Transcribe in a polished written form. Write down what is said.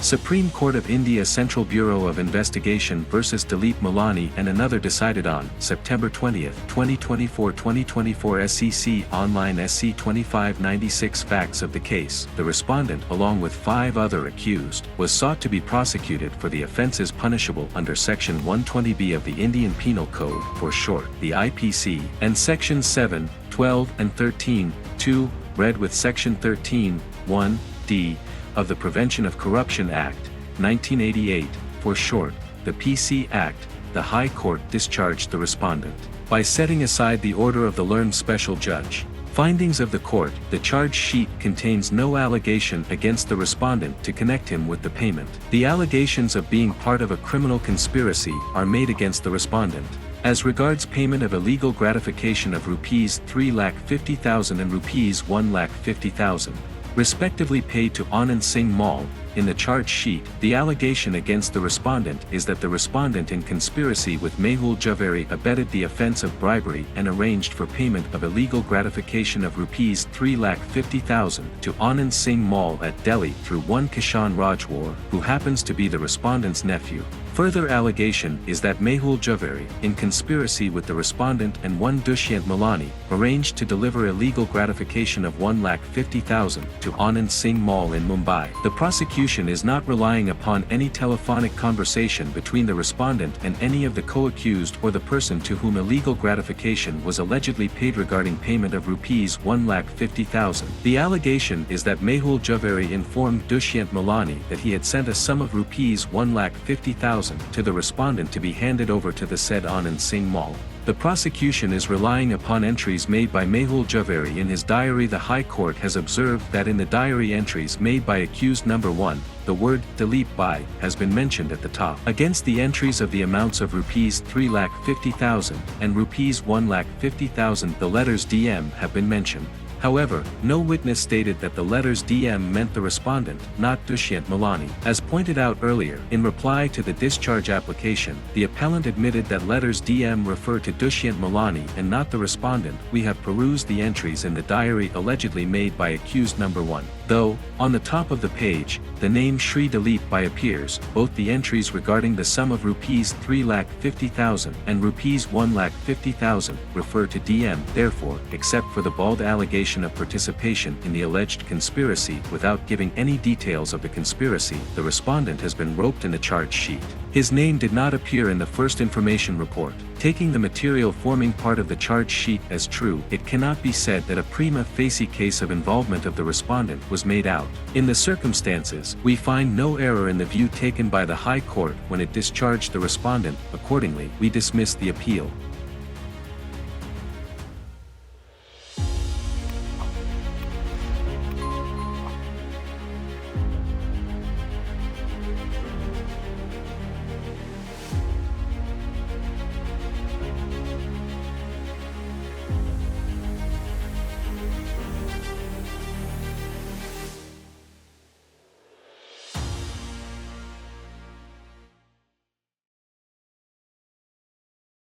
Supreme Court of India Central Bureau of Investigation vs Dilip Mulani and another decided on September 20, 2024 SEC Online SC 2596 Facts of the case. The respondent, along with 5 other accused, was sought to be prosecuted for the offences punishable under Section 120B of the Indian Penal Code, for short, the IPC, and Sections 7, 12 and 13, 2, read with Section 13, 1, d, of the Prevention of Corruption Act, 1988, for short, the PC Act. The High Court discharged the respondent by setting aside the order of the learned special judge. Findings of the court: the charge sheet contains no allegation against the respondent to connect him with the payment. The allegations of being part of a criminal conspiracy are made against the respondent. As regards payment of illegal gratification of Rs 3,50,000 and Rs 1,50,000, respectively paid to Anand Singh Mal, in the charge sheet, the allegation against the respondent is that the respondent in conspiracy with Mehul Javeri abetted the offence of bribery and arranged for payment of illegal gratification of Rs 3,50,000 to Anand Singh Mal at Delhi through one Kishan Rajwar, who happens to be the respondent's nephew. Further allegation is that Mehul Javeri, in conspiracy with the respondent and one Dushyant Mulani, arranged to deliver illegal gratification of 1,50,000 to Anand Singh Mal in Mumbai. The prosecution is not relying upon any telephonic conversation between the respondent and any of the co-accused or the person to whom illegal gratification was allegedly paid regarding payment of Rs 1,50,000. The allegation is that Mehul Javeri informed Dushyant Mulani that he had sent a sum of Rs 1,50,000 to the respondent to be handed over to the said Anand Singh Mal. The prosecution is relying upon entries made by Mehul Javeri in his diary. The High Court has observed that in the diary entries made by accused number 1, the word Dilip Bai has been mentioned at the top. Against the entries of the amounts of Rs 3,50,000 and Rs 1,50,000, the letters DM have been mentioned. However, no witness stated that the letters DM meant the respondent, not Dushyant Mulani. As pointed out earlier, in reply to the discharge application, the appellant admitted that letters DM refer to Dushyant Mulani and not the respondent. We have perused the entries in the diary allegedly made by accused number 1. Though, on the top of the page, the name Shri Dilip Bai appears, both the entries regarding the sum of Rs 3,50,000 and Rs 1,50,000 refer to DM. Therefore, except for the bald allegation of participation in the alleged conspiracy without giving any details of the conspiracy, the respondent has been roped in the charge sheet. His name did not appear in the first information report. Taking the material forming part of the charge sheet as true, it cannot be said that a prima facie case of involvement of the respondent was made out. In the circumstances, we find no error in the view taken by the High Court when it discharged the respondent. Accordingly, we dismiss the appeal.